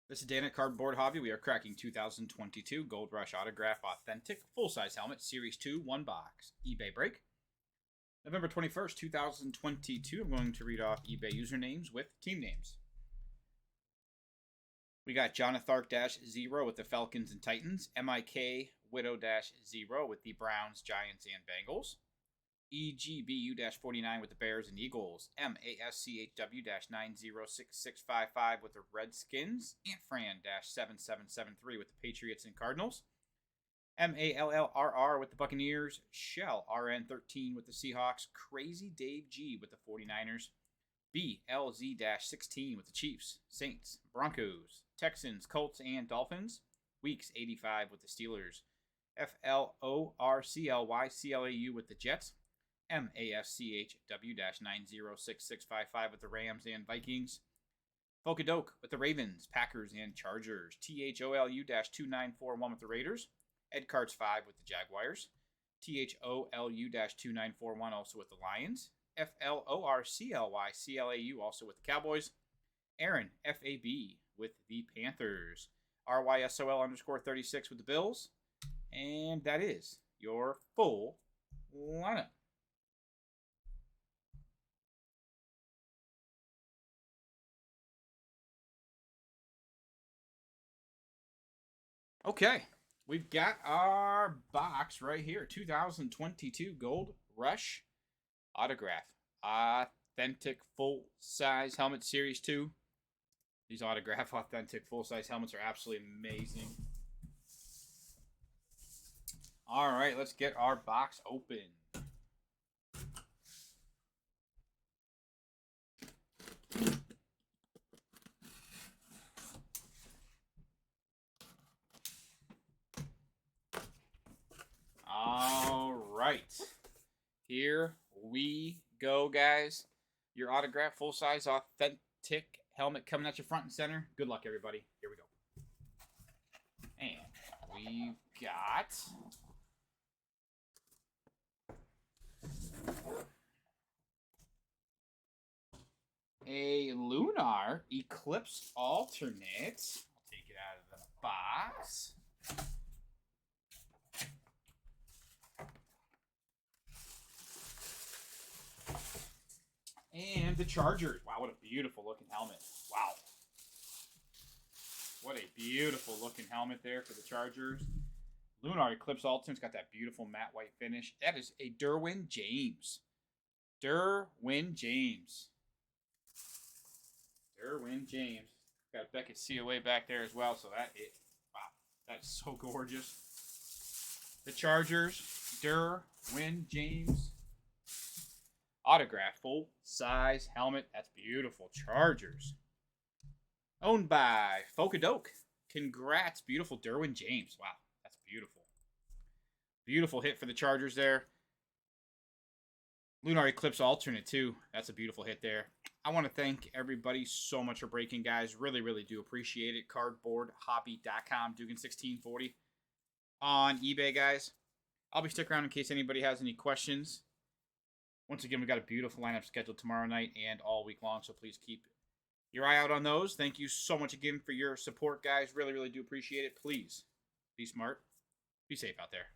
This is Dan at Cardboard Hobby. We are cracking 2022 Gold Rush Autograph Authentic Full-Size Helmet Series 2 1 box eBay break. November 21st, 2022. I'm going to read off eBay usernames with team names. We got Jonathark-0 with the Falcons and Titans. MIK Widow-0 with the Browns, Giants, and Bengals. EGBU-49 with the Bears and Eagles. MASCHW-906655 with the Redskins. Antfran-7773 with the Patriots and Cardinals. MALLRR with the Buccaneers. Shell RN13 with the Seahawks. Crazy Dave G with the 49ers. BLZ-16 with the Chiefs, Saints, Broncos, Texans, Colts, and Dolphins. Weeks 85 with the Steelers. FLORCLYCLAU with the Jets. MASCHW-906655 with the Rams and Vikings. Fokadoke with the Ravens, Packers, and Chargers. THOLU-2941 with the Raiders. Edcarts 5 with the Jaguars. THOLU-2941 also with the Lions. FLORCLYCLAU also with the Cowboys. Aaron FAB with the Panthers. RYSOL_36 with the Bills. And that is your full lineup. Okay, we've got our box right here. 2022 Gold Rush Autograph. Authentic Full-Size Helmet Series 2. These autograph authentic full-size helmets are absolutely amazing. All right, let's get our box open. All right, here we go, guys. Your autograph full-size authentic helmet coming at you front and center. Good luck, everybody. Here we go. And we've got a Lunar Eclipse alternate. I'll take it out of the box. And the Chargers. Wow, what a beautiful looking helmet. Wow. What a beautiful looking helmet there for the Chargers. Lunar Eclipse Alternate's got that beautiful matte white finish. That is a Derwin James. Derwin James. Derwin James. Got Beckett COA back there as well, so that is, wow, that's so gorgeous. The Chargers, Derwin James. Autograph full-size helmet. That's beautiful. Chargers. Owned by Fokadoke. Congrats. Beautiful Derwin James. Wow. That's beautiful. Beautiful hit for the Chargers there. Lunar Eclipse alternate too. That's a beautiful hit there. I want to thank everybody so much for breaking, guys. Really, really do appreciate it. Cardboardhobby.com. Dugan1640 on eBay, guys. I'll be sticking around in case anybody has any questions. Once again, we've got a beautiful lineup scheduled tomorrow night and all week long, so please keep your eye out on those. Thank you so much again for your support, guys. Really, really do appreciate it. Please be smart. Be safe out there.